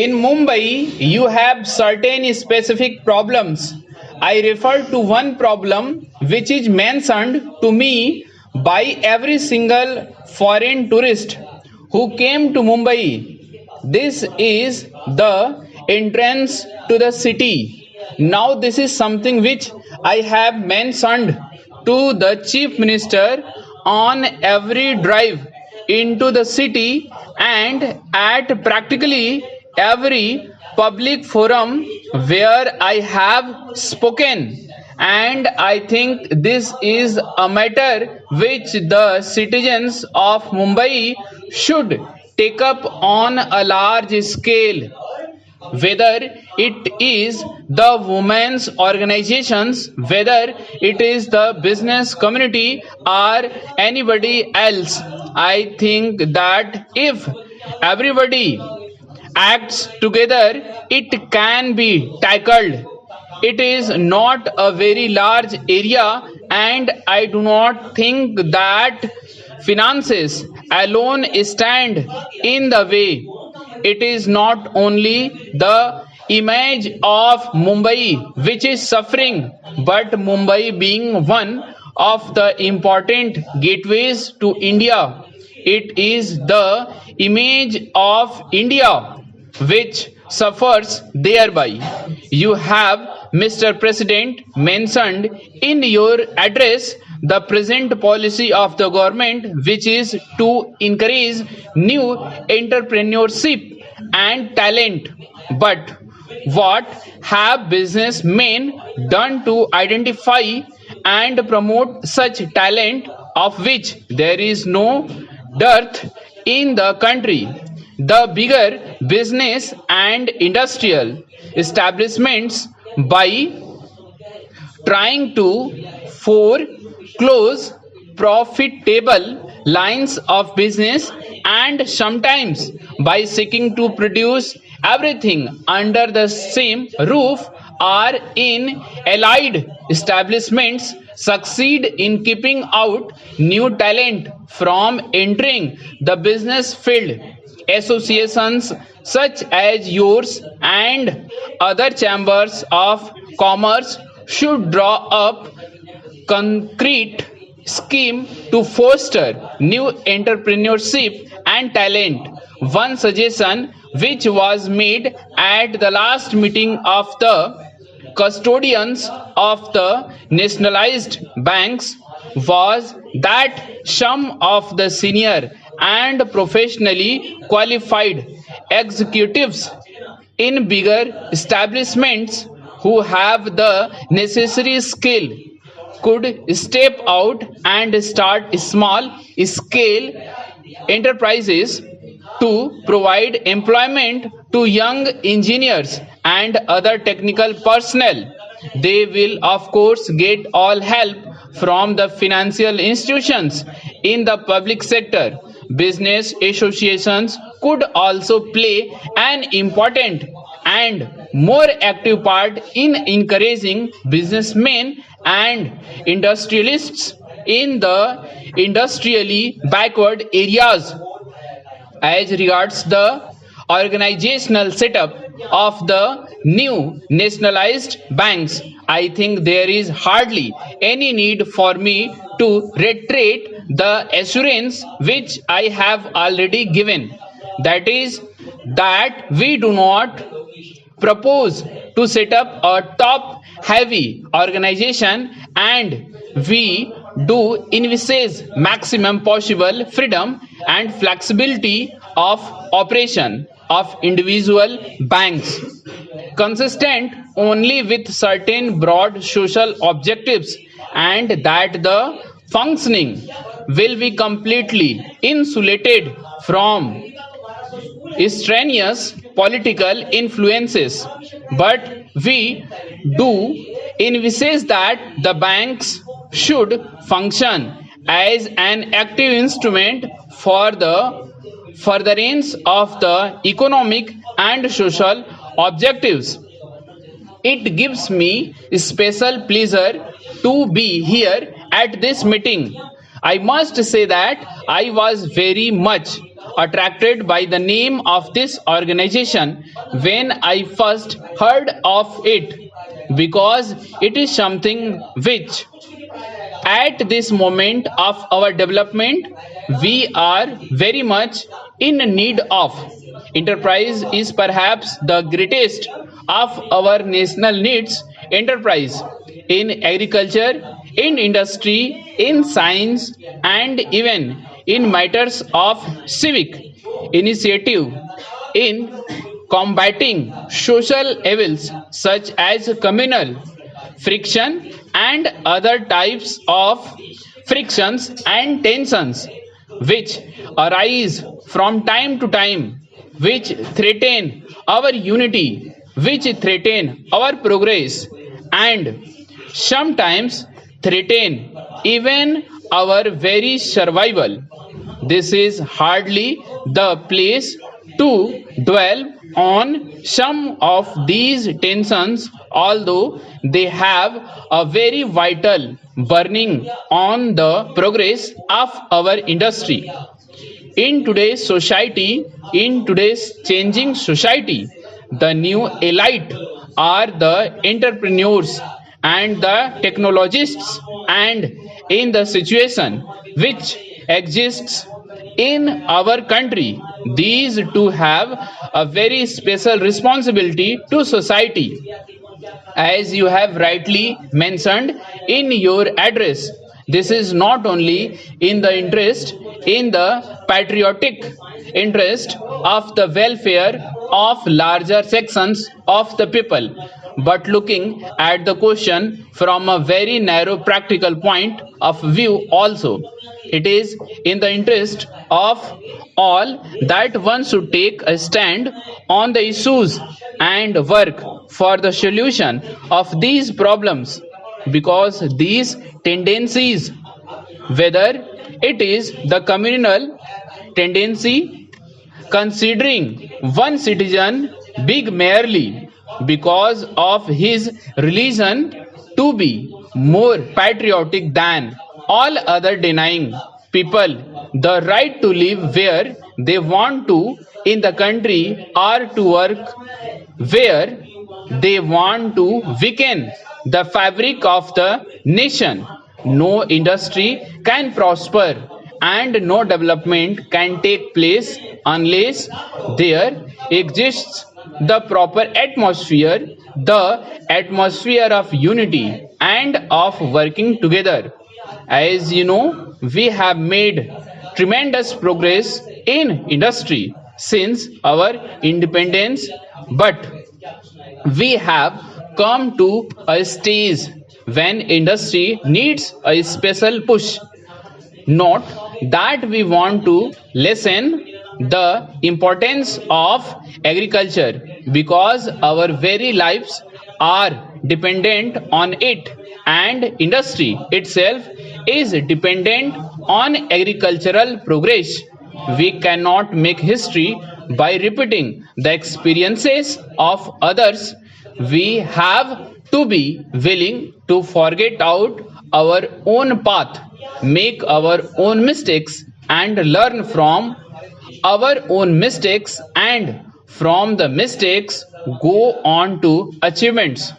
In Mumbai, you have certain specific problems. I refer to one problem which is mentioned to me by every single foreign tourist who came to Mumbai. This is the entrance to the city. Now, this is something which I have mentioned to the chief minister on every drive into the city and at practically every public forum where I have spoken. And I think this is a matter which the citizens of Mumbai should take up on a large scale, whether it is the women's organizations, whether it is the business community or anybody else. I think that if everybody acts together, it can be tackled. It is not a very large area, and I do not think that finances alone stand in the way. It is not only the image of Mumbai which is suffering, but Mumbai being one of the important gateways to India, it is the image of India which suffers thereby. You have, Mr. President, mentioned in your address the present policy of the government, which is to encourage new entrepreneurship and talent. But what have businessmen done to identify and promote such talent, of which there is no dearth in the country? The bigger business and industrial establishments, by trying to foreclose profitable lines of business, and sometimes by seeking to produce everything under the same roof, or in allied establishments, succeed in keeping out new talent from entering the business field. Associations such as yours and other chambers of commerce should draw up concrete scheme to foster new entrepreneurship and talent. One suggestion which was made at the last meeting of the custodians of the nationalized banks was that some of the senior and professionally qualified executives in bigger establishments who have the necessary skill could step out and start small scale enterprises to provide employment to young engineers and other technical personnel. They will, of course, get all help from the financial institutions in the public sector. Business associations could also play an important and more active part in encouraging businessmen and industrialists in the industrially backward areas. As regards the organizational setup of the new nationalized banks, I think there is hardly any need for me to reiterate the assurance which I have already given. That is, that we do not propose to set up a top heavy organization, and we do envisage maximum possible freedom and flexibility of operation of individual banks, consistent only with certain broad social objectives, and that the functioning will be completely insulated from extraneous political influences. But we do envisage that the banks should function as an active instrument for the furtherance of the economic and social objectives. It gives me special pleasure to be here at this meeting. I must say that I was very much attracted by the name of this organization when I first heard of it because it is something which at this moment of our development we are very much in need of. Enterprise is perhaps the greatest of our national needs. Enterprise in agriculture, in industry, in science, and even in matters of civic initiative, in combating social evils such as communal friction and other types of frictions and tensions which arise from time to time, which threaten our unity, which threaten our progress, and sometimes threaten even our very survival. This is hardly the place to dwell on some of these tensions, although they have a very vital burning on the progress of our industry. In today's society, in today's changing society, the new elite are the entrepreneurs and the technologists, and in the situation which exists in our country, these two have a very special responsibility to society. As you have rightly mentioned in your address, this is not only in the interest, in the patriotic interest of the welfare of larger sections of the people, but looking at the question from a very narrow practical point of view also. It is in the interest of all that one should take a stand on the issues and work for the solution of these problems, because these tendencies, whether it is the communal tendency, considering one citizen big merely because of his religion to be more patriotic than all other, denying people the right to live where they want to in the country or to work where they want to, weaken the fabric of the nation. No industry can prosper and no development can take place unless there exists the proper atmosphere, the atmosphere of unity and of working together. As you know, we have made tremendous progress in industry since our independence, but we have come to a stage when industry needs a special push. Not that we want to lessen the importance of agriculture, because our very lives are dependent on it, and industry itself is dependent on agricultural progress. We cannot make history by repeating the experiences of others. We have to be willing to forget out our own path, make our own mistakes, and learn from our own mistakes, and from the mistakes go on to achievements.